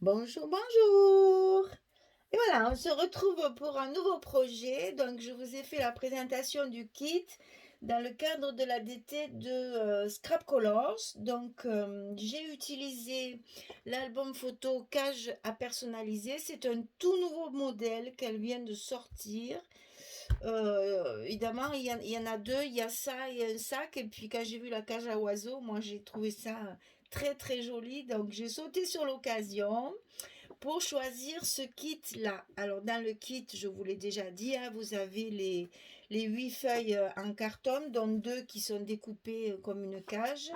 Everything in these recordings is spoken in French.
Bonjour, bonjour. Et voilà, on se retrouve pour un nouveau projet. Donc, je vous ai fait la présentation du kit dans le cadre de la DT de Scrap Colors. Donc, j'ai utilisé l'album photo Cage à personnaliser. C'est un tout nouveau modèle qu'elle vient de sortir. Évidemment, il y en a deux. Il y a ça et un sac. Et puis, quand j'ai vu la cage à oiseaux, moi, j'ai trouvé ça très, très joli. Donc, j'ai sauté sur l'occasion pour choisir ce kit-là. Alors, dans le kit, je vous l'ai déjà dit, hein, vous avez les 8 feuilles en carton, dont deux qui sont découpées comme une cage,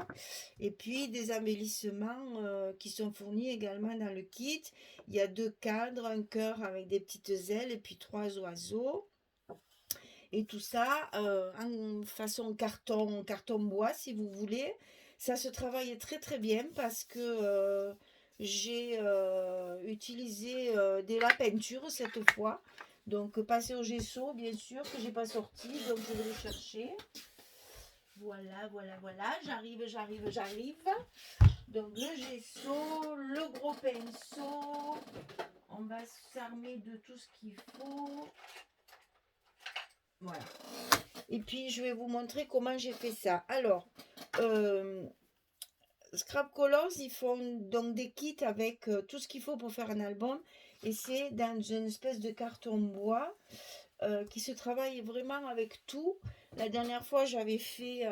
et puis des embellissements qui sont fournis également dans le kit. Il y a deux cadres, un cœur avec des petites ailes, et puis trois oiseaux. Et tout ça en façon carton, carton bois, si vous voulez. Ça se travaille très très bien parce que j'ai utilisé de la peinture cette fois. Donc passé au gesso, bien sûr, que j'ai pas sorti. Donc je vais le chercher. Voilà, voilà, voilà. J'arrive, j'arrive, j'arrive. Donc le gesso, le gros pinceau. On va s'armer de tout ce qu'il faut. Voilà. Et puis, je vais vous montrer comment j'ai fait ça. Alors, euh, Scrap Colors, ils font donc des kits avec tout ce qu'il faut pour faire un album. Et c'est dans une espèce de carton bois qui se travaille vraiment avec tout. La dernière fois, j'avais fait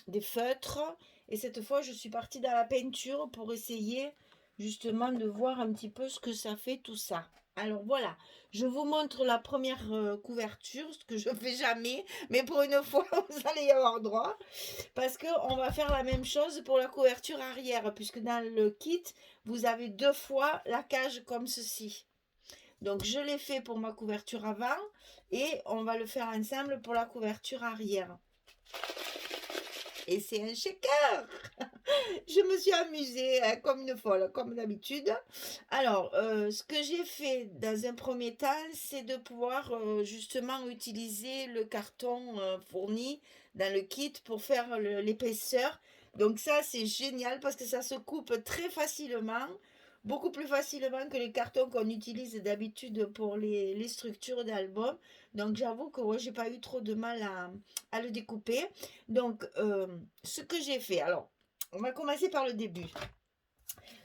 des feutres. Et cette fois, je suis partie dans la peinture pour essayer justement de voir un petit peu ce que ça fait tout ça. Alors voilà, je vous montre la première couverture, ce que je ne fais jamais, mais pour une fois, vous allez y avoir droit. Parce qu'on va faire la même chose pour la couverture arrière, puisque dans le kit, vous avez deux fois la cage comme ceci. Donc je l'ai fait pour ma couverture avant et on va le faire ensemble pour la couverture arrière. Et c'est un shaker. Je me suis amusée comme une folle, comme d'habitude. Alors, ce que j'ai fait dans un premier temps, c'est de pouvoir justement utiliser le carton fourni dans le kit pour faire l'épaisseur. Donc ça, c'est génial parce que ça se coupe très facilement, beaucoup plus facilement que les cartons qu'on utilise d'habitude pour les structures d'album. Donc j'avoue que ouais, j'ai pas eu trop de mal à le découper. Donc, ce que j'ai fait, alors, on va commencer par le début.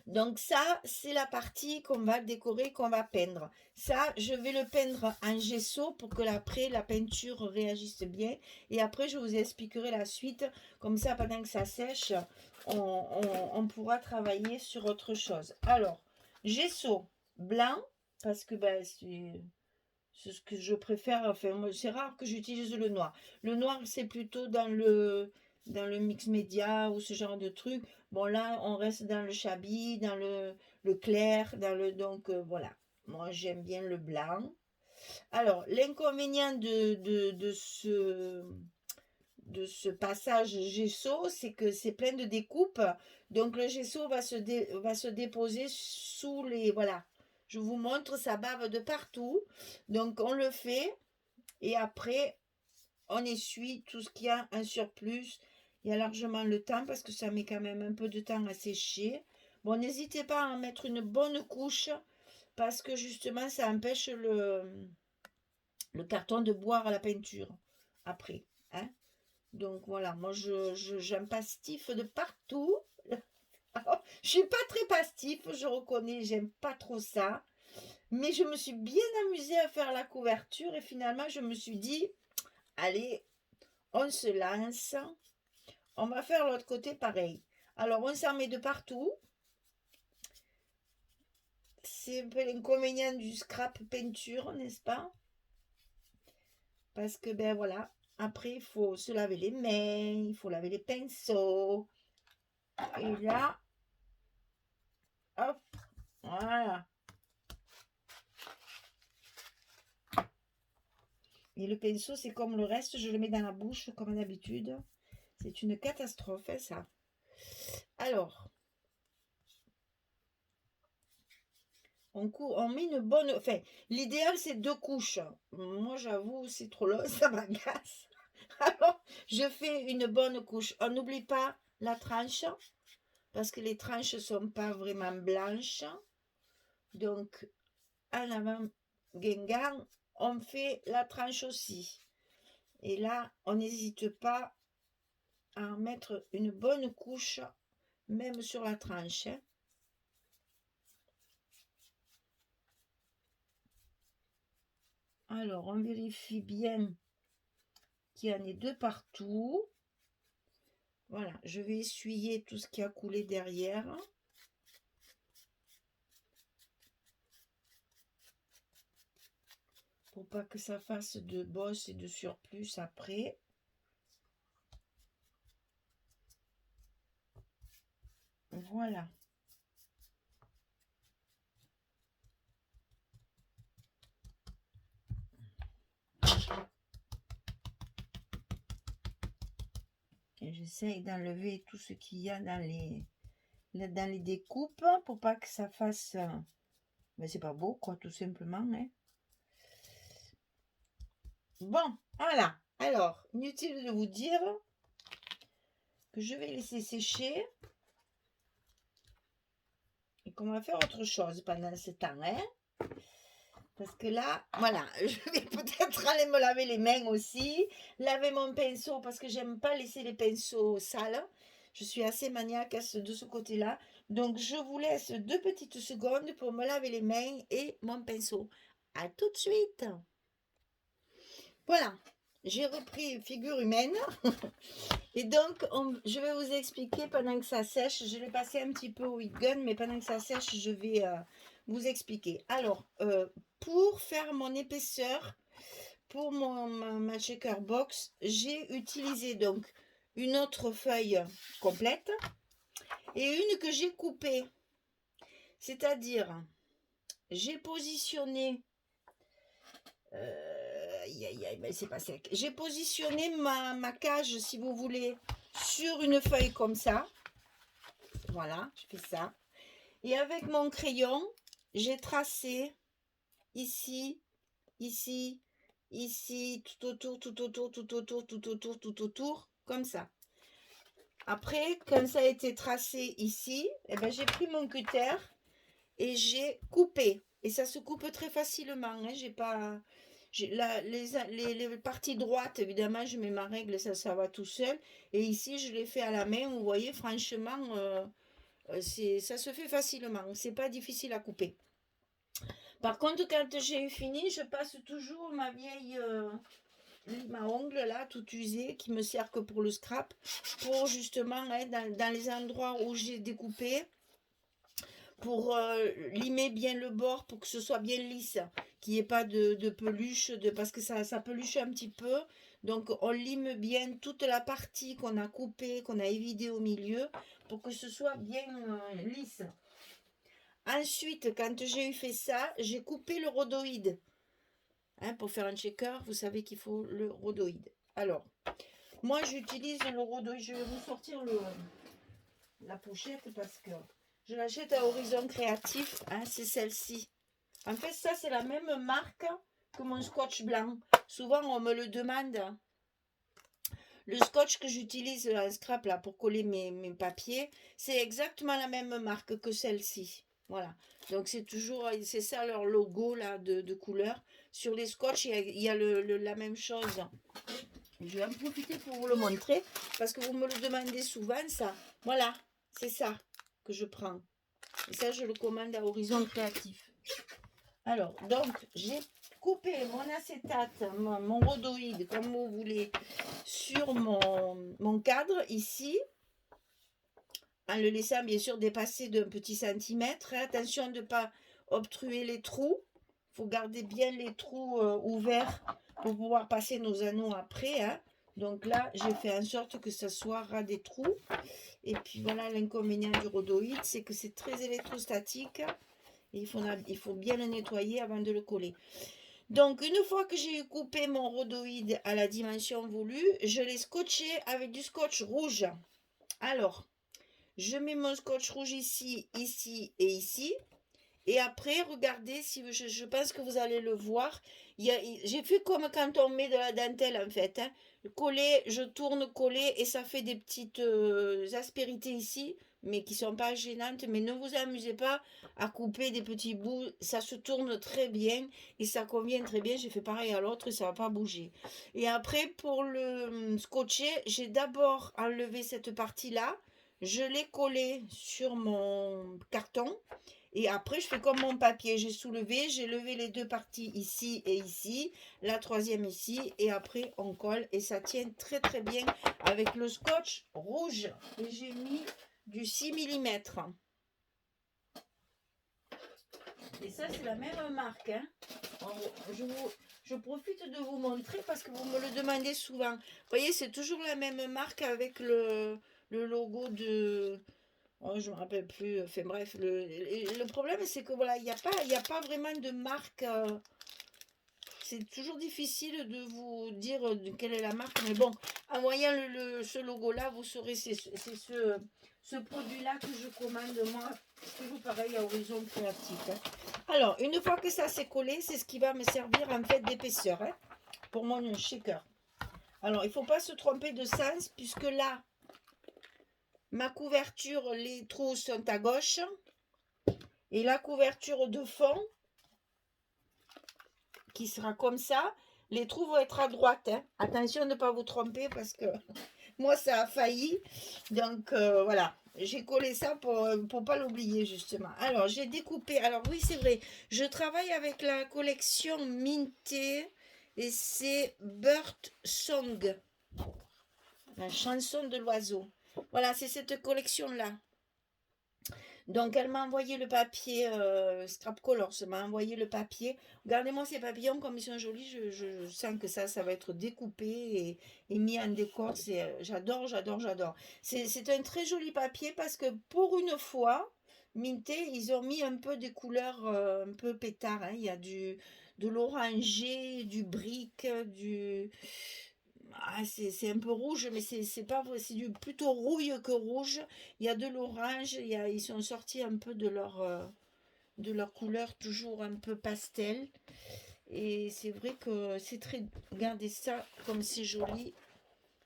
Donc ça, c'est la partie qu'on va décorer, qu'on va peindre. Ça, je vais le peindre en gesso pour que après, la peinture réagisse bien. Et après, je vous expliquerai la suite. Comme ça, pendant que ça sèche, on pourra travailler sur autre chose. Alors, gesso blanc, parce que ben, c'est ce que je préfère. Enfin, c'est rare que j'utilise le noir. Le noir, c'est plutôt dans le mix média ou ce genre de truc. Bon, là, on reste dans le chabi, dans le clair, donc voilà. Moi, j'aime bien le blanc. Alors, l'inconvénient de ce passage gesso, c'est que c'est plein de découpes. Donc, le gesso va se déposer sous les. Voilà. Je vous montre, ça bave de partout. Donc, on le fait. Et après, on essuie tout ce qui a un surplus. Il y a largement le temps parce que ça met quand même un peu de temps à sécher. Bon, n'hésitez pas à en mettre une bonne couche parce que justement, ça empêche le carton de boire à la peinture après. Hein. Donc voilà, moi j'aime pastif de partout. Je suis pas très pastif, je reconnais, j'aime pas trop ça. Mais je me suis bien amusée à faire la couverture et finalement je me suis dit, allez, on se lance. On va faire l'autre côté pareil. Alors on s'en met de partout. C'est un peu l'inconvénient du scrap peinture, n'est-ce pas? Parce que ben voilà, après il faut se laver les mains, il faut laver les pinceaux. Et là, hop, voilà. Et le pinceau, c'est comme le reste, je le mets dans la bouche comme d'habitude. C'est une catastrophe, hein, ça. Alors, on met une bonne. Enfin, l'idéal, c'est deux couches. Moi, j'avoue, c'est trop long, ça m'agace. Alors, je fais une bonne couche. On n'oublie pas la tranche, parce que les tranches ne sont pas vraiment blanches. Donc, en avant Guingamp, on fait la tranche aussi. Et là, on n'hésite pas à en mettre une bonne couche, même sur la tranche. Hein. Alors, on vérifie bien qu'il y en ait deux partout. Voilà, je vais essuyer tout ce qui a coulé derrière. Pour pas que ça fasse de bosses et de surplus après. Voilà. J'essaye d'enlever tout ce qu'il y a dans les découpes pour pas que ça fasse... Mais c'est pas beau, quoi, tout simplement. Hein. Bon, voilà. Alors, inutile de vous dire que je vais laisser sécher et qu'on va faire autre chose pendant ce temps. Hein. Parce que là, voilà, je vais peut-être aller me laver les mains aussi, laver mon pinceau parce que j'aime pas laisser les pinceaux sales. Je suis assez maniaque de ce côté-là. Donc, je vous laisse 2 petites secondes pour me laver les mains et mon pinceau. À tout de suite. Voilà, j'ai repris figure humaine. Et donc, je vais vous expliquer pendant que ça sèche. Je l'ai passé un petit peu au heat gun, mais pendant que ça sèche, je vais vous expliquer. Alors, pour faire mon épaisseur, pour ma shaker box, j'ai utilisé donc une autre feuille complète et une que j'ai coupée. C'est-à-dire, j'ai positionné... ben c'est pas sec. J'ai positionné ma cage, si vous voulez, sur une feuille comme ça. Voilà, je fais ça. Et avec mon crayon, j'ai tracé ici, ici, ici, tout autour, tout autour, tout autour, tout autour, tout autour, comme ça. Après, quand ça a été tracé ici, eh ben, j'ai pris mon cutter et j'ai coupé. Et ça se coupe très facilement. Hein. J'ai pas... les parties droites, évidemment, je mets ma règle, ça va tout seul. Et ici, je l'ai fait à la main. Vous voyez, franchement, ça se fait facilement. C'est pas difficile à couper. Par contre, quand j'ai fini, je passe toujours ma vieille lime à ongles là, toute usée, qui me sert que pour le scrap, pour justement, hein, dans les endroits où j'ai découpé, pour limer bien le bord, pour que ce soit bien lisse, qu'il n'y ait pas de peluche, parce que ça peluche un petit peu. Donc on lime bien toute la partie qu'on a coupée, qu'on a évidée au milieu, pour que ce soit bien lisse. Ensuite, quand j'ai eu fait ça, j'ai coupé le rhodoïde. Hein, pour faire un checker, vous savez qu'il faut le rhodoïde. Alors, moi j'utilise le rhodoïde. Je vais vous sortir la pochette parce que je l'achète à Horizon Créatif. Hein, c'est celle-ci. En fait, ça, c'est la même marque que mon scotch blanc. Souvent, on me le demande. Le scotch que j'utilise en scrap là, pour coller mes papiers, c'est exactement la même marque que celle-ci. Voilà. Donc, c'est ça leur logo là de couleur. Sur les scotch, il y a la même chose. Je vais en profiter pour vous le montrer parce que vous me le demandez souvent, ça. Voilà, c'est ça que je prends. Et ça, je le commande à Horizon Créatif. Alors, donc, j'ai coupé mon acétate, mon rhodoïde, comme vous voulez, sur mon cadre ici, en le laissant bien sûr dépasser d'un petit centimètre. Attention de ne pas obstruer les trous. Il faut garder bien les trous ouverts pour pouvoir passer nos anneaux après. Hein. Donc là, j'ai fait en sorte que ça soit ras des trous. Et puis voilà, l'inconvénient du rhodoïde, c'est que c'est très électrostatique. Et il faut bien le nettoyer avant de le coller. Donc, une fois que j'ai coupé mon rhodoïde à la dimension voulue, je l'ai scotché avec du scotch rouge. Alors, je mets mon scotch rouge ici, ici et ici. Et après, regardez, si je pense que vous allez le voir. J'ai fait comme quand on met de la dentelle, en fait. Hein. Coller, je tourne, coller, et ça fait des petites aspérités ici. mais qui sont pas gênantes. Mais ne vous amusez pas à couper des petits bouts. Ça se tourne très bien et ça convient très bien. J'ai fait pareil à l'autre et ça va pas bouger. Et après, pour le scotcher, j'ai d'abord enlevé cette partie-là. Je l'ai collé sur mon carton. Et après, je fais comme mon papier. J'ai levé les deux parties ici et ici, la troisième ici, et après on colle et ça tient très très bien avec le scotch rouge. Et j'ai mis du 6 mm. Et ça, c'est la même marque. Hein. Je profite de vous montrer parce que vous me le demandez souvent. Vous voyez, c'est toujours la même marque avec le logo de... Oh, je me rappelle plus. Enfin bref, le problème c'est que voilà, il y a pas vraiment de marque. C'est toujours difficile de vous dire quelle est la marque. Mais bon, en voyant ce logo-là, vous saurez c'est ce produit-là que je commande moi. C'est toujours pareil à Horizon Créatif. Hein. Alors, une fois que ça s'est collé, c'est ce qui va me servir en fait d'épaisseur hein, pour mon shaker. Alors, il ne faut pas se tromper de sens puisque là, ma couverture, les trous sont à gauche. Et la couverture de fond, qui sera comme ça, les trous vont être à droite. Hein. Attention de ne pas vous tromper parce que moi, ça a failli. Donc, voilà. J'ai collé ça pour pas l'oublier, justement. Alors, j'ai découpé. Alors, oui, c'est vrai. Je travaille avec la collection Minté. Et c'est Bird Song. La chanson de l'oiseau. Voilà, c'est cette collection-là. Donc, elle m'a envoyé le papier, Scrap Colors m'a envoyé le papier. Regardez-moi ces papillons, comme ils sont jolis. Je sens que ça va être découpé et mis en décor. J'adore, j'adore, j'adore. C'est un très joli papier parce que pour une fois, Minté, ils ont mis un peu des couleurs un peu pétard. Hein. Il y a de l'orangé, du brique, du... Ah, c'est un peu rouge, mais c'est pas vrai, c'est du plutôt rouille que rouge. Il y a de l'orange, ils sont sortis un peu de leur couleur, toujours un peu pastel. Et c'est vrai que c'est très... Regardez ça, comme c'est joli.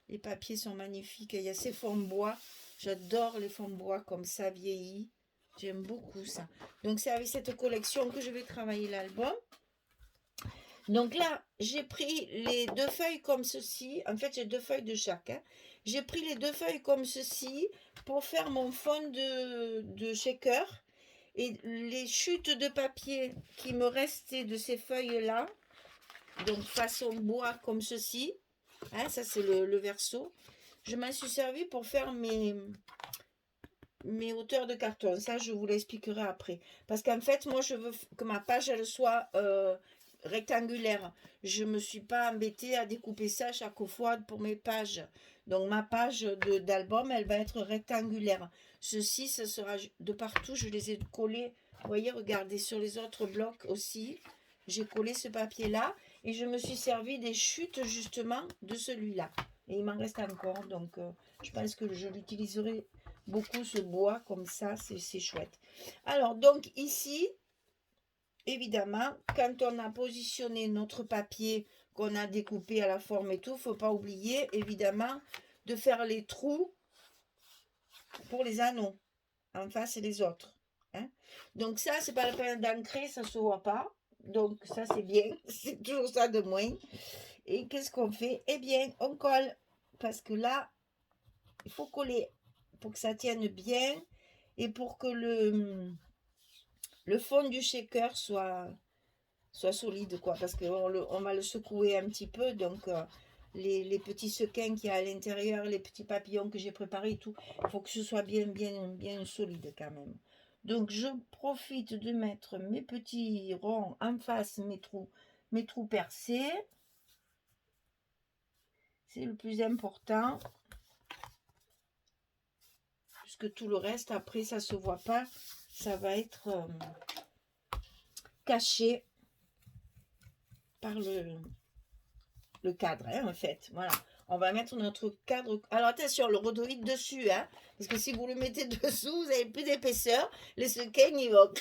Les papiers sont magnifiques. Il y a ces fonds bois. J'adore les fonds bois comme ça, vieillis. J'aime beaucoup ça. Donc c'est avec cette collection que je vais travailler l'album. Donc là, j'ai pris les deux feuilles comme ceci. En fait, j'ai deux feuilles de chaque. Hein. J'ai pris les deux feuilles comme ceci pour faire mon fond de shaker. Et les chutes de papier qui me restaient de ces feuilles-là, donc façon bois comme ceci. Hein, ça, c'est le verso. Je m'en suis servi pour faire mes hauteurs de carton. Ça, je vous l'expliquerai après. Parce qu'en fait, moi, je veux que ma page, elle soit... rectangulaire. Je me suis pas embêtée à découper ça chaque fois pour mes pages. Donc ma page d'album, elle va être rectangulaire. Ceci, ce sera de partout. Je les ai collés. Vous voyez, regardez, sur les autres blocs aussi. J'ai collé ce papier-là. Et je me suis servi des chutes justement de celui-là. Et il m'en reste encore. Donc je pense que je l'utiliserai beaucoup ce bois comme ça. C'est chouette. Alors donc ici... Évidemment, quand on a positionné notre papier qu'on a découpé à la forme et tout, il ne faut pas oublier, évidemment, de faire les trous pour les anneaux, en face et les autres. Hein. Donc ça, c'est pas la peine d'ancrer, ça ne se voit pas. Donc ça, c'est bien. C'est toujours ça de moins. Et qu'est-ce qu'on fait? Eh bien, on colle. Parce que là, il faut coller pour que ça tienne bien et pour que le fond du shaker soit solide, quoi, parce qu'on va le secouer un petit peu, donc les petits sequins qu'il y a à l'intérieur, les petits papillons que j'ai préparés et tout, il faut que ce soit bien, bien, bien solide quand même. Donc je profite de mettre mes petits ronds en face, mes trous percés. C'est le plus important. Puisque tout le reste, après, ça se voit pas. Ça va être caché par le cadre, hein, en fait. Voilà. On va mettre notre cadre. Alors attention, le rhodoïde dessus, hein, parce que si vous le mettez dessous, vous avez plus d'épaisseur. Les sequins, ils vont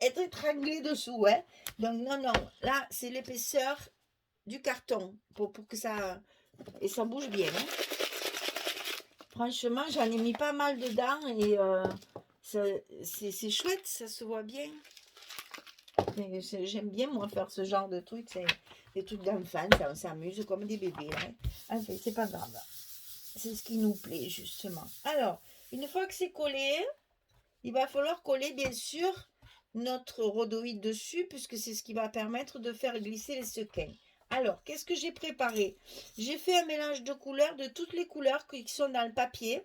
être étranglés dessous, hein. Donc non, non. Là, c'est l'épaisseur du carton pour que ça... Et ça bouge bien, hein. Franchement, j'en ai mis pas mal dedans et c'est chouette, ça se voit bien. J'aime bien, moi, faire ce genre de trucs. C'est des trucs d'enfants, on s'amuse comme des bébés. Hein. Enfin, c'est pas grave. C'est ce qui nous plaît, justement. Alors, une fois que c'est collé, il va falloir coller, bien sûr, notre rhodoïde dessus, puisque c'est ce qui va permettre de faire glisser les sequins. Alors, qu'est-ce que j'ai préparé? J'ai fait un mélange de couleurs, de toutes les couleurs qui sont dans le papier.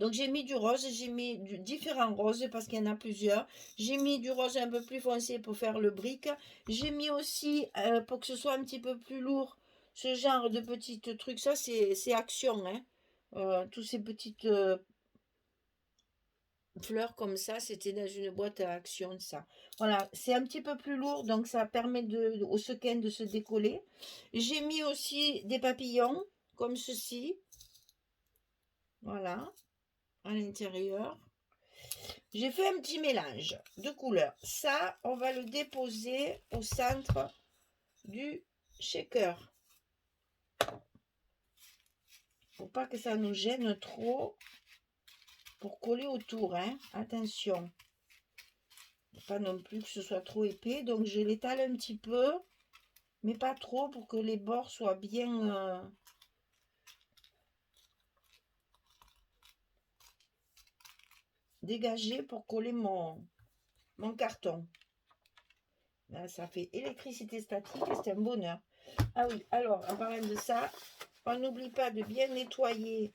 Donc j'ai mis du rose, j'ai mis différents roses parce qu'il y en a plusieurs. J'ai mis du rose un peu plus foncé pour faire le brick. J'ai mis aussi, pour que ce soit un petit peu plus lourd, ce genre de petits trucs. Ça, c'est Action. Hein. Tous ces petites fleurs comme ça, c'était dans une boîte à Action, ça. Voilà, c'est un petit peu plus lourd, donc ça permet au sequin de se décoller. J'ai mis aussi des papillons, comme ceci. Voilà, à l'intérieur. J'ai fait un petit mélange de couleurs. Ça, on va le déposer au centre du shaker. Faut pas que ça nous gêne trop pour coller autour. Hein. Attention. Pas non plus que ce soit trop épais. Donc, je l'étale un petit peu, mais pas trop pour que les bords soient bien... dégagés pour coller mon carton. Là, ça fait électricité statique et c'est un bonheur. Ah oui, alors, en parlant de ça, on n'oublie pas de bien nettoyer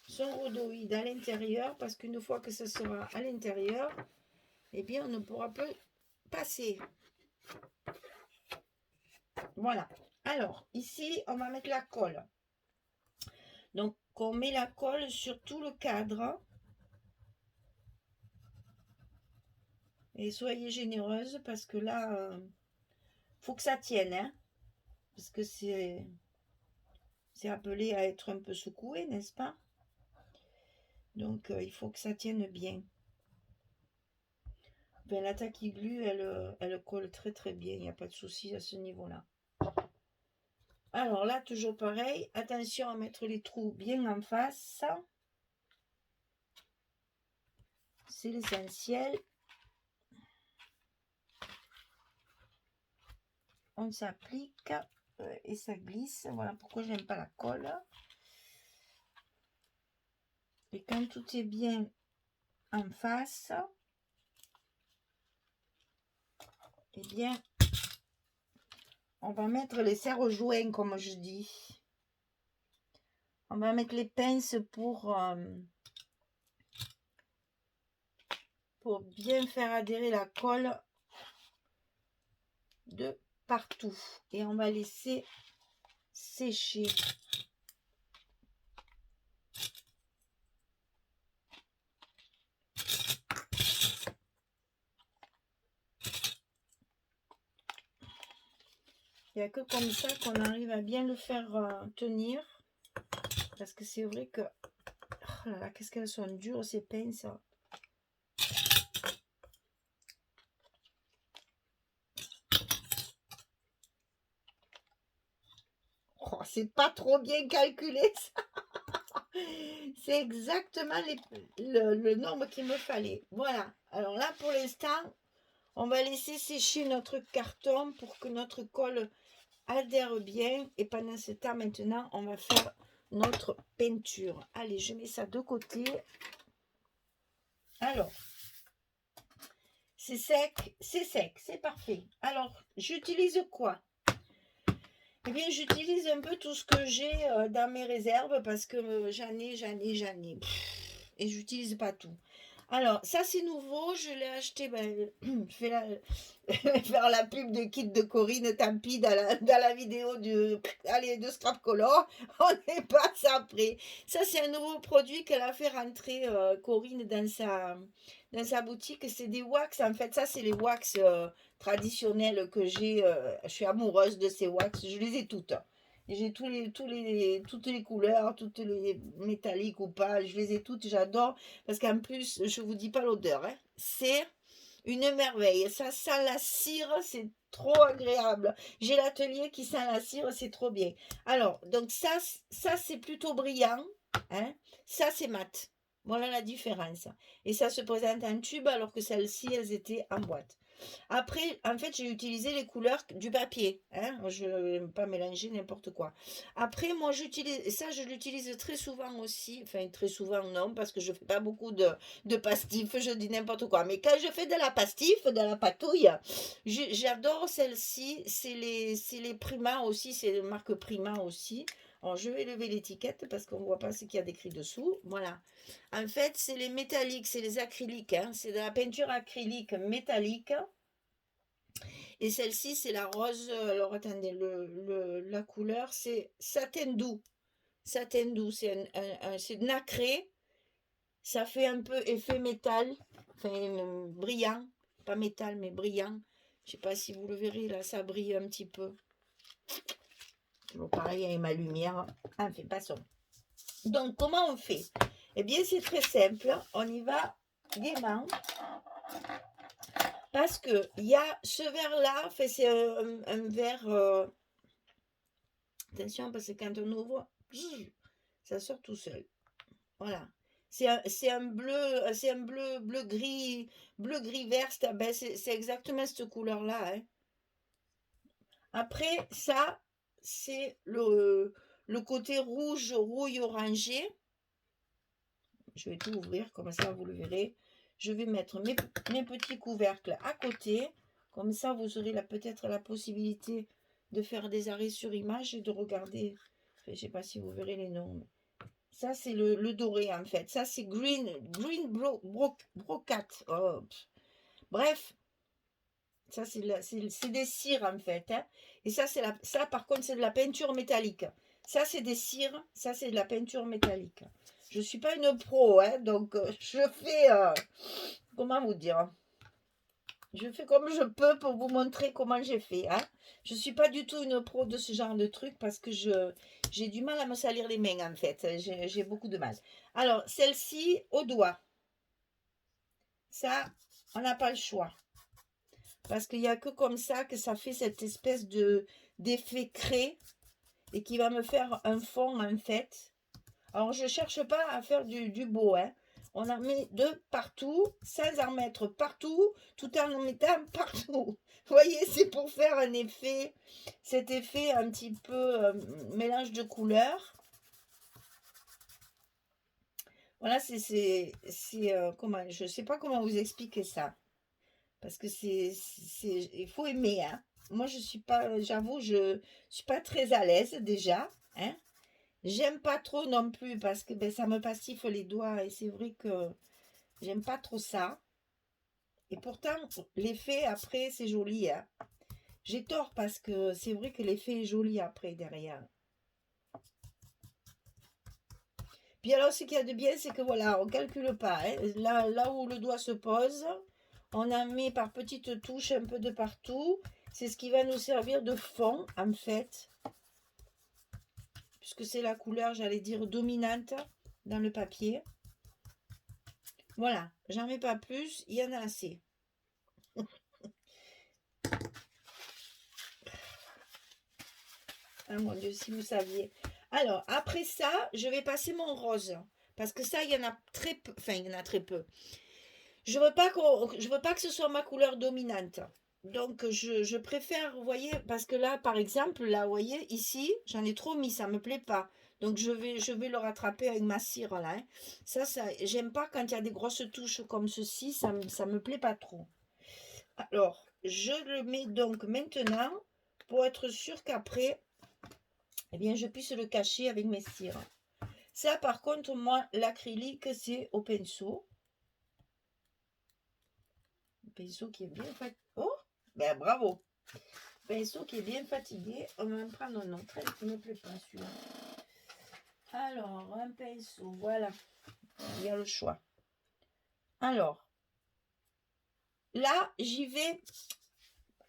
son rhodoïde à l'intérieur, parce qu'une fois que ça sera à l'intérieur, eh bien, on ne pourra plus passer. Voilà. Alors, ici, on va mettre la colle. Donc, on met la colle sur tout le cadre. Et soyez généreuse, parce que là, faut que ça tienne, hein, parce que c'est appelé à être un peu secoué, n'est-ce pas? Donc, il faut que ça tienne bien. Ben, la tacky glue, elle colle très très bien, il n'y a pas de souci à ce niveau-là. Alors là, toujours pareil, attention à mettre les trous bien en face. C'est l'essentiel. On s'applique et ça glisse. Voilà pourquoi j'aime pas la colle. Et quand tout est bien en face, eh bien, on va mettre les serre-joints, comme je dis. On va mettre les pinces pour bien faire adhérer la colle de partout. Et on va laisser sécher. Il n'y a que comme ça qu'on arrive à bien le faire tenir. Parce que c'est vrai que... Oh là là, qu'est-ce qu'elles sont dures ces pinces. Oh, c'est pas trop bien calculé ça. C'est exactement le nombre qu'il me fallait. Voilà. Alors là, pour l'instant, on va laisser sécher notre carton pour que notre colle adhère bien. Et pendant ce temps, maintenant, on va faire notre peinture. Allez, je mets ça de côté. Alors, c'est sec, c'est parfait. Alors, j'utilise quoi? Eh bien, j'utilise un peu tout ce que j'ai dans mes réserves parce que j'en ai. Et j'utilise pas tout. Alors, ça c'est nouveau, je l'ai acheté, ben, je fais faire la pub de kit de Corinne, tant pis, dans la vidéo de Scrap Color, on n'est pas après. Ça c'est un nouveau produit qu'elle a fait rentrer Corinne dans sa boutique, c'est des wax, en fait, ça c'est les wax traditionnels que j'ai, je suis amoureuse de ces wax, je les ai toutes. J'ai toutes les couleurs, toutes les métalliques ou pas, je les ai toutes, j'adore. Parce qu'en plus, je vous dis pas l'odeur, hein, c'est Une merveille. Ça sent la cire, c'est trop agréable. J'ai l'atelier qui sent la cire, c'est trop bien. Alors, donc ça c'est plutôt brillant. Hein. Ça, c'est mat. Voilà la différence. Et ça se présente en tube alors que celles-ci, elles étaient en boîte. Après, en fait, j'ai utilisé les couleurs du papier. Hein. Je ne vais pas mélanger n'importe quoi. Après, moi, j'utilise ça, je l'utilise très souvent aussi. Enfin, très souvent, non, parce que je ne fais pas beaucoup de pastifs, je dis n'importe quoi. Mais quand je fais de la pastif, de la patouille, j'adore celle-ci. C'est les Prima aussi, c'est la marque Prima aussi. Alors, je vais lever l'étiquette parce qu'on ne voit pas ce qu'il y a d'écrit dessous. Voilà. En fait, c'est les métalliques, c'est les acryliques. Hein. C'est de la peinture acrylique métallique. Et celle-ci, c'est la rose. Alors, attendez, la couleur, c'est satin doux. Satin doux, c'est nacré. Ça fait un peu effet métal. Enfin, brillant. Pas métal, mais brillant. Je sais pas si vous le verrez, là, ça brille un petit peu. Toujours pareil avec ma lumière. Enfin, passons. Donc, comment on fait? Eh bien, c'est très simple. On y va gaiement. Parce que il y a ce verre-là, c'est un verre. Attention, parce que quand on ouvre, ça sort tout seul. Voilà. C'est un bleu, bleu gris vert. Ben, c'est exactement cette couleur-là. Hein. Après, ça, c'est le côté rouge, rouille orangé. Je vais tout ouvrir, comme ça vous le verrez. Je vais mettre mes petits couvercles à côté. Comme ça, vous aurez peut-être la possibilité de faire des arrêts sur image et de regarder. Je ne sais pas si vous verrez les noms. Ça, c'est le doré, en fait. Ça, c'est green brocade. Oh, bref, ça, c'est des cires, en fait. Hein. Et ça, par contre, c'est de la peinture métallique. Ça, c'est des cires. Ça, c'est de la peinture métallique. Je ne suis pas une pro, hein, donc je fais... comment vous dire? Je fais comme je peux pour vous montrer comment j'ai fait. Hein. Je ne suis pas du tout une pro de ce genre de truc parce que j'ai du mal à me salir les mains, en fait. J'ai beaucoup de mal. Alors, celle-ci, au doigt. Ça, on n'a pas le choix. Parce qu'il n'y a que comme ça que ça fait cette espèce d'effet crée et qui va me faire un fond, en fait. Alors, je ne cherche pas à faire du beau, hein. On en met de partout, sans en mettre partout, tout en mettant partout. Vous voyez, c'est pour faire un effet, cet effet un petit peu mélange de couleurs. Voilà, comment, je ne sais pas comment vous expliquer ça. Parce que il faut aimer, hein. Moi, je suis pas, j'avoue, je suis pas très à l'aise déjà, hein. J'aime pas trop non plus parce que ben, ça me passifle les doigts et c'est vrai que j'aime pas trop ça. Et pourtant, l'effet après, c'est joli. Hein. J'ai tort parce que c'est vrai que l'effet est joli après derrière. Puis alors, ce qu'il y a de bien, c'est que voilà, on ne calcule pas. Hein. Là où le doigt se pose, on en met par petites touches un peu de partout. C'est ce qui va nous servir de fond, en fait. Puisque c'est la couleur, j'allais dire, dominante dans le papier. Voilà, j'en mets pas plus, il y en a assez. Ah mon Dieu, si vous saviez. Alors, après ça, je vais passer mon rose. Parce que ça, il y en a très peu. Enfin, il y en a très peu. Je veux pas que ce soit ma couleur dominante. Donc, je préfère, vous voyez, parce que là, par exemple, là, vous voyez, ici, j'en ai trop mis, ça me plaît pas. Donc, je vais le rattraper avec ma cire, là. Hein. Ça, j'aime pas quand il y a des grosses touches comme ceci, ça me plaît pas trop. Alors, je le mets donc maintenant pour être sûr qu'après, eh bien, je puisse le cacher avec mes cires. Ça, par contre, moi, l'acrylique, c'est au pinceau. Le pinceau qui est bien fatigué. Oh, ben bravo. Pinceau qui est bien fatigué. On va en prendre un autre. Il ne me plaît pas celui-là. Alors, un pinceau, voilà. Il y a le choix. Alors, là, j'y vais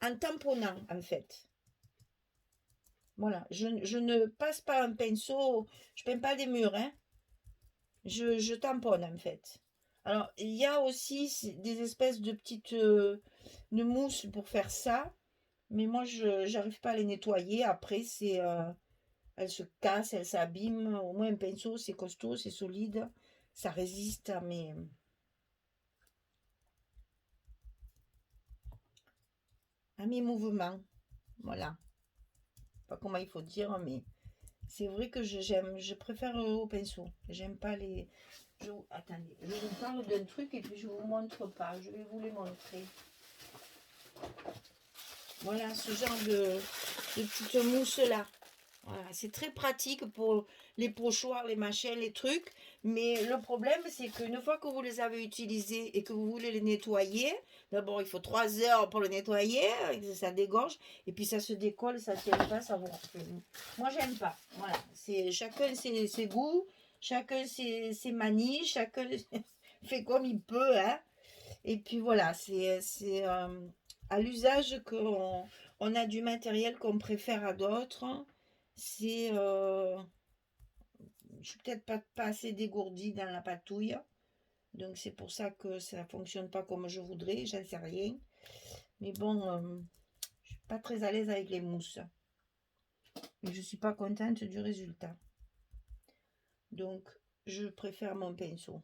en tamponnant, en fait. Voilà, je ne passe pas un pinceau, je ne peins pas des murs, hein. Je tamponne, en fait. Alors, il y a aussi des espèces de petites de mousse pour faire ça, mais moi, je j'arrive pas à les nettoyer. Après, elles se cassent, elles s'abîment. Au moins, un pinceau, c'est costaud, c'est solide, ça résiste à mes mouvements. Voilà. Pas comment il faut dire, mais c'est vrai que je préfère au pinceau. J'aime pas les. Attendez, je vous parle d'un truc et puis je vous montre pas. Je vais vous les montrer. Voilà, ce genre de petite mousse là. Voilà, c'est très pratique pour les pochoirs, les machins, les trucs. Mais le problème, c'est qu'une fois que vous les avez utilisés et que vous voulez les nettoyer, d'abord il faut 3 heures pour le nettoyer, ça dégorge, et puis ça se décolle, ça ne tient pas, ça vous refait. Moi, j'aime pas. Voilà, c'est chacun ses goûts, chacun ses manies, chacun fait comme il peut, hein. Et puis voilà, c'est à l'usage qu'on on a du matériel qu'on préfère à d'autres. C'est, je suis peut-être pas assez dégourdie dans la patouille, donc c'est pour ça que ça fonctionne pas comme je voudrais, j'en sais rien. Mais bon, je suis pas très à l'aise avec les mousses et je suis pas contente du résultat. Donc, je préfère mon pinceau.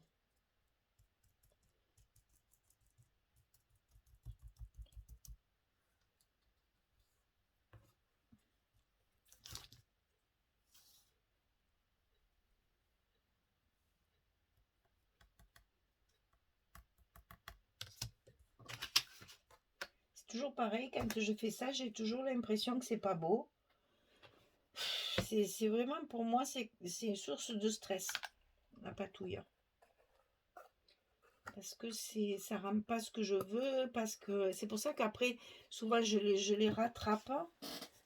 C'est toujours pareil, quand je fais ça, j'ai toujours l'impression que c'est pas beau. C'est vraiment, pour moi, c'est une source de stress, la patouille. Parce que ça rend pas ce que je veux, parce que c'est pour ça qu'après, souvent, je les rattrape.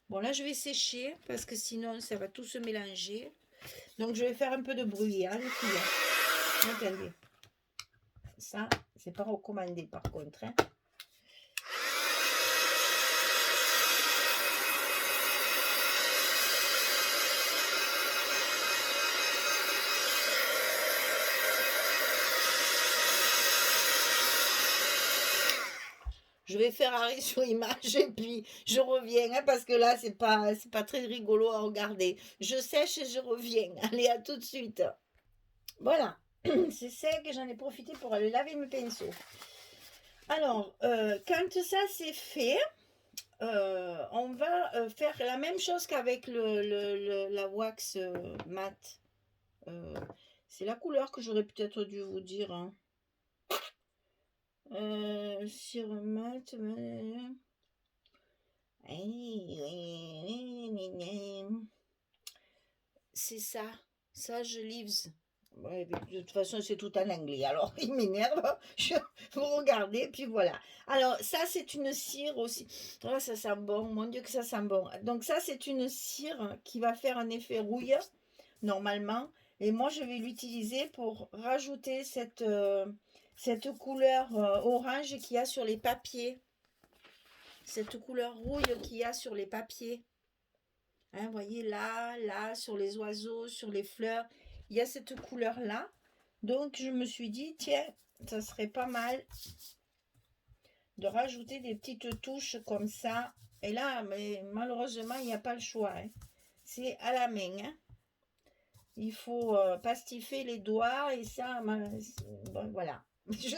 Bon, là, je vais sécher, parce que sinon, ça va tout se mélanger. Donc, je vais faire un peu de bruit, hein, les filles. Attendez. Ça, c'est pas recommandé, par contre, hein. Je vais faire arrêt sur image et puis je reviens, hein, parce que là, c'est pas très rigolo à regarder. Je sèche et je reviens. Allez, à tout de suite. Voilà, c'est sec et j'en ai profité pour aller laver mes pinceaux. Alors, quand ça c'est fait, on va faire la même chose qu'avec la wax mat. Euh, c'est la couleur que j'aurais peut-être dû vous dire, hein. Sur mat. C'est ça. Ça, je leaves. Ouais, de toute façon, c'est tout en anglais. Alors, il m'énerve. Vous regardez, puis voilà. Alors, ça, c'est une cire aussi. Oh, ça sent bon. Mon Dieu, que ça sent bon. Donc, ça, c'est une cire qui va faire un effet rouille, normalement. Et moi, je vais l'utiliser pour rajouter cette couleur orange qu'il y a sur les papiers. Cette couleur rouille qu'il y a sur les papiers. Hein, voyez là, sur les oiseaux, sur les fleurs, il y a cette couleur-là. Donc, je me suis dit, tiens, ça serait pas mal de rajouter des petites touches comme ça. Et là, mais malheureusement, il n'y a pas le choix, hein. C'est à la main, hein. Il faut pastifer les doigts et ça, bon, voilà. Je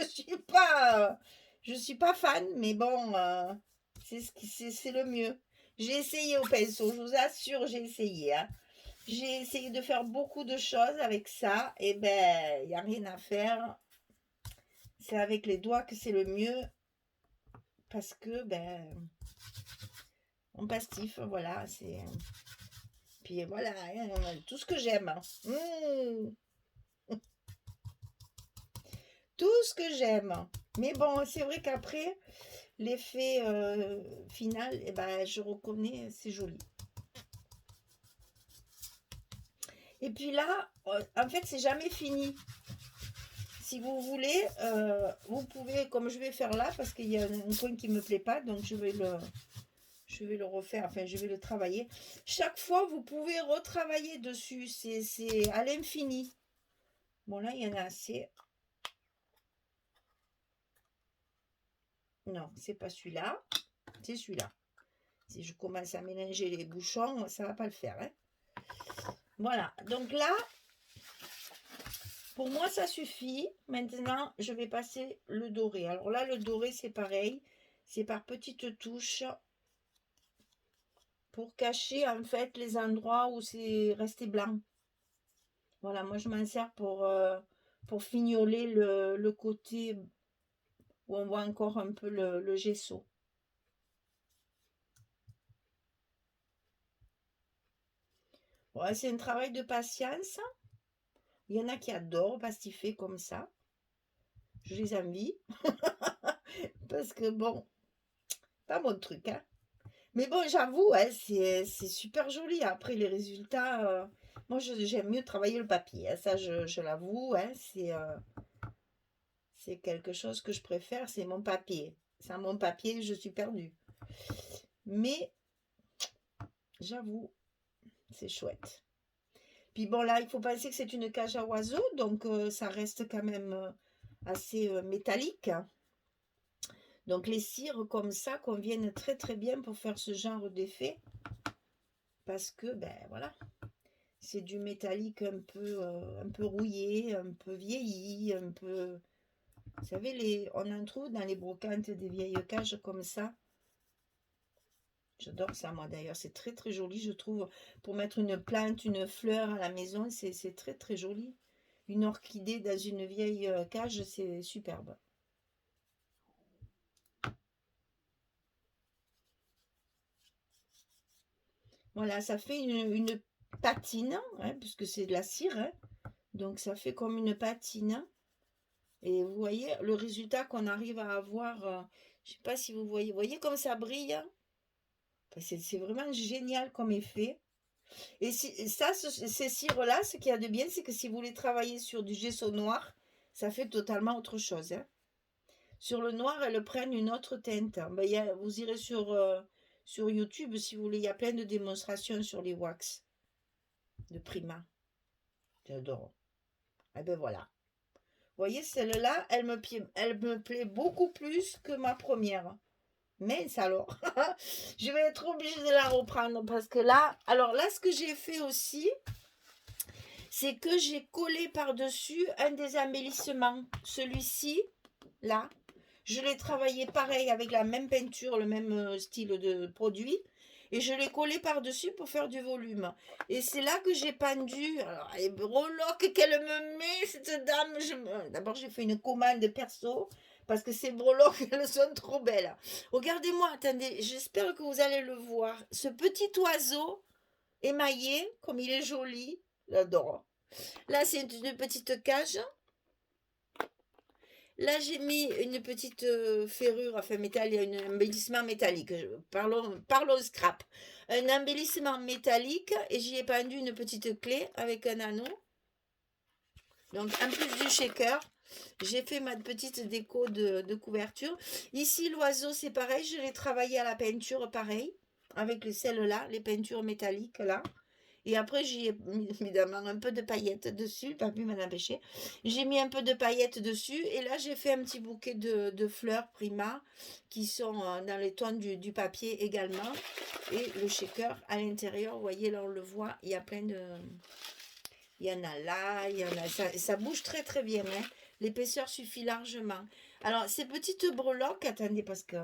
suis pas fan, mais bon, c'est le mieux. J'ai essayé au pinceau, je vous assure, j'ai essayé, hein. J'ai essayé de faire beaucoup de choses avec ça, et ben, il n'y a rien à faire. C'est avec les doigts que c'est le mieux, parce que, ben, on pastiffe, voilà, c'est... Puis voilà, hein, tout ce que j'aime. Mmh. Tout ce que j'aime. Mais bon, c'est vrai qu'après, l'effet final, eh ben, je reconnais, c'est joli. Et puis là, en fait, c'est jamais fini. Si vous voulez, vous pouvez, comme je vais faire là, parce qu'il y a un coin qui ne me plaît pas, donc je vais le refaire, enfin, je vais le travailler. Chaque fois, vous pouvez retravailler dessus, c'est à l'infini. Bon, là, il y en a assez. Non, c'est pas celui-là. C'est celui-là. Si je commence à mélanger les bouchons, ça va pas le faire. Hein. Voilà. Donc là, pour moi, ça suffit. Maintenant, je vais passer le doré. Alors là, le doré, c'est pareil. C'est par petites touches pour cacher, en fait, les endroits où c'est resté blanc. Voilà, moi, je m'en sers pour fignoler le côté où on voit encore un peu le gesso. Ouais, c'est un travail de patience. Il y en a qui adorent pastifer comme ça. Je les envie. Parce que bon, pas mon truc, hein. Mais bon, j'avoue, hein, c'est super joli. Après, les résultats, moi, j'aime mieux travailler le papier. Hein, ça, je l'avoue, hein, c'est quelque chose que je préfère, c'est mon papier. Sans mon papier, je suis perdue. Mais, j'avoue, c'est chouette. Puis bon, là, il faut penser que c'est une cage à oiseaux, donc ça reste quand même assez métallique. Donc les cires comme ça conviennent très très bien pour faire ce genre d'effet. Parce que, ben voilà, c'est du métallique un peu rouillé, un peu vieilli, un peu... Vous savez, on en trouve dans les brocantes des vieilles cages comme ça. J'adore ça, moi, d'ailleurs. C'est très, très joli, je trouve. Pour mettre une plante, une fleur à la maison, c'est très, très joli. Une orchidée dans une vieille cage, c'est superbe. Voilà, ça fait une patine, hein, puisque c'est de la cire, hein. Donc, ça fait comme une patine. Et vous voyez le résultat qu'on arrive à avoir. Je ne sais pas si vous voyez comme ça brille. Enfin, c'est vraiment génial comme effet. Et ça, ces cires-là, ce qu'il y a de bien, c'est que si vous les travaillez sur du gesso noir, ça fait totalement autre chose. Hein. Sur le noir, elles prennent une autre teinte. Ben, vous irez sur YouTube si vous voulez. Il y a plein de démonstrations sur les wax de Prima. J'adore. Et ben voilà. Vous voyez, celle-là, elle me plaît beaucoup plus que ma première. Mince alors, je vais être obligée de la reprendre parce que là, alors là, ce que j'ai fait aussi, c'est que j'ai collé par-dessus un des embellissements. Celui-ci, là, je l'ai travaillé pareil avec la même peinture, le même style de produit. Et je l'ai collé par-dessus pour faire du volume. Et c'est là que j'ai pendu. Alors, les breloques qu'elle me met, cette dame. D'abord, j'ai fait une commande perso. Parce que ces breloques, elles sont trop belles. Regardez-moi, attendez, j'espère que vous allez le voir. Ce petit oiseau émaillé, comme il est joli. J'adore. Là, c'est une petite cage. Là, j'ai mis une petite ferrure, enfin métallique, un embellissement métallique. Parlons scrap. Un embellissement métallique et j'y ai pendu une petite clé avec un anneau. Donc, en plus du shaker, j'ai fait ma petite déco de couverture. Ici, l'oiseau, c'est pareil. Je l'ai travaillé à la peinture, pareil, avec celles-là, les peintures métalliques, là. Et après, j'y ai mis évidemment un peu de paillettes dessus, pas pu m'en empêcher. J'ai mis un peu de paillettes dessus. Et là, j'ai fait un petit bouquet de fleurs Prima qui sont dans les tons du papier également. Et le shaker à l'intérieur, vous voyez, là, on le voit, il y a plein de... Il y en a là, il y en a... Ça bouge très très bien, hein. L'épaisseur suffit largement. Alors, ces petites breloques, attendez, parce que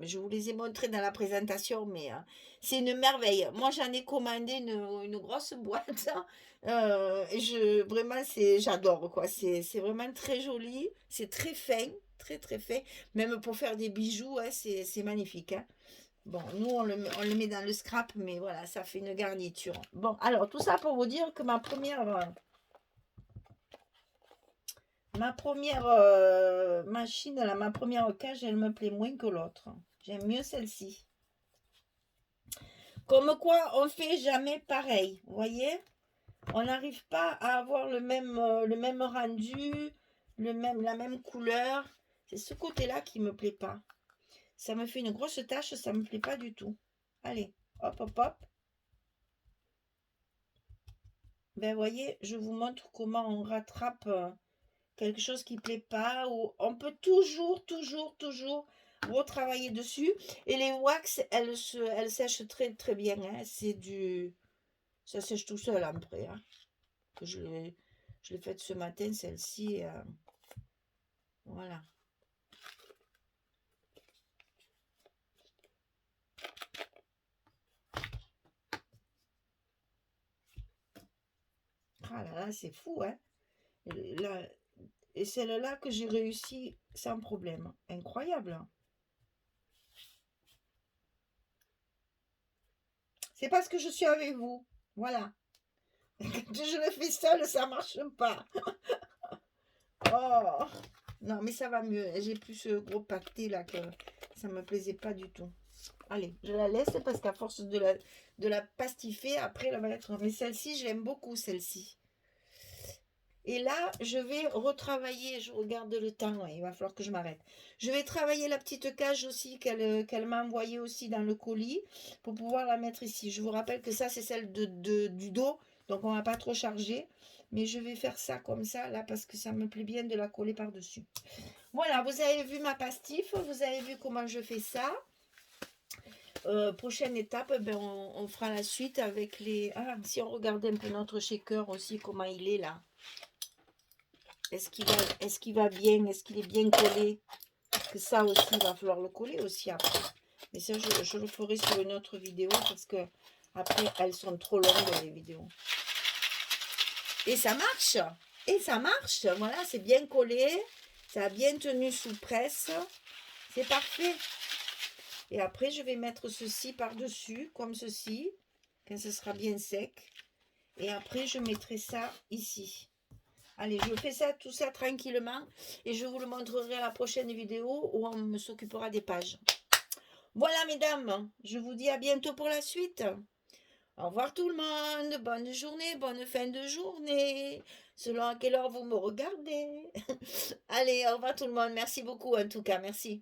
je vous les ai montrées dans la présentation, mais c'est une merveille. Moi, j'en ai commandé une grosse boîte. Vraiment, j'adore, quoi. C'est vraiment très joli. C'est très fin, très très fin. Même pour faire des bijoux, hein, c'est magnifique. Hein. Bon, nous, on le met dans le scrap, mais voilà, ça fait une garniture. Bon, alors, tout ça pour vous dire que ma première machine, là, ma première cage, elle me plaît moins que l'autre. J'aime mieux celle-ci. Comme quoi, on ne fait jamais pareil. Vous voyez? On n'arrive pas à avoir le même rendu, la même couleur. C'est ce côté-là qui ne me plaît pas. Ça me fait une grosse tache, ça ne me plaît pas du tout. Allez, hop, hop, hop. Ben, vous voyez, je vous montre comment on rattrape quelque chose qui ne plaît pas. Ou on peut toujours retravailler dessus. Et les wax, elles sèchent très très bien. Hein. Ça sèche tout seul après. Hein. Je l'ai faite ce matin, celle-ci. Voilà. Ah là là, c'est fou, hein. Là, et celle-là que j'ai réussi sans problème. Incroyable. Hein. C'est parce que je suis avec vous. Voilà. Quand je le fais seule, ça marche pas. Oh. Non, mais ça va mieux. J'ai plus ce gros pacté là que ça me plaisait pas du tout. Allez, je la laisse parce qu'à force de la pastiffer, après, elle va être... Mais celle-ci, je l'aime beaucoup, celle-ci. Et là, je vais retravailler, je regarde le temps, ouais, il va falloir que je m'arrête. Je vais travailler la petite cage aussi qu'elle m'a envoyée aussi dans le colis pour pouvoir la mettre ici. Je vous rappelle que ça, c'est celle du dos, donc on ne va pas trop charger. Mais je vais faire ça comme ça, là, parce que ça me plaît bien de la coller par-dessus. Voilà, vous avez vu ma pastif, vous avez vu comment je fais ça. Prochaine étape, ben, on fera la suite avec les... Ah, si on regardait un peu notre shaker aussi, comment il est là. Est-ce qu'il va bien? Est-ce qu'il est bien collé? Parce que ça aussi, il va falloir le coller aussi après. Mais ça, je le ferai sur une autre vidéo parce que après, elles sont trop longues, les vidéos. Et ça marche! Et ça marche! Voilà, c'est bien collé. Ça a bien tenu sous presse. C'est parfait. Et après, je vais mettre ceci par-dessus, comme ceci, quand ce sera bien sec. Et après, je mettrai ça ici. Allez, je fais ça, tout ça tranquillement et je vous le montrerai à la prochaine vidéo où on s'occupera des pages. Voilà, mesdames, je vous dis à bientôt pour la suite. Au revoir tout le monde, bonne journée, bonne fin de journée, selon à quelle heure vous me regardez. Allez, au revoir tout le monde, merci beaucoup en tout cas, merci.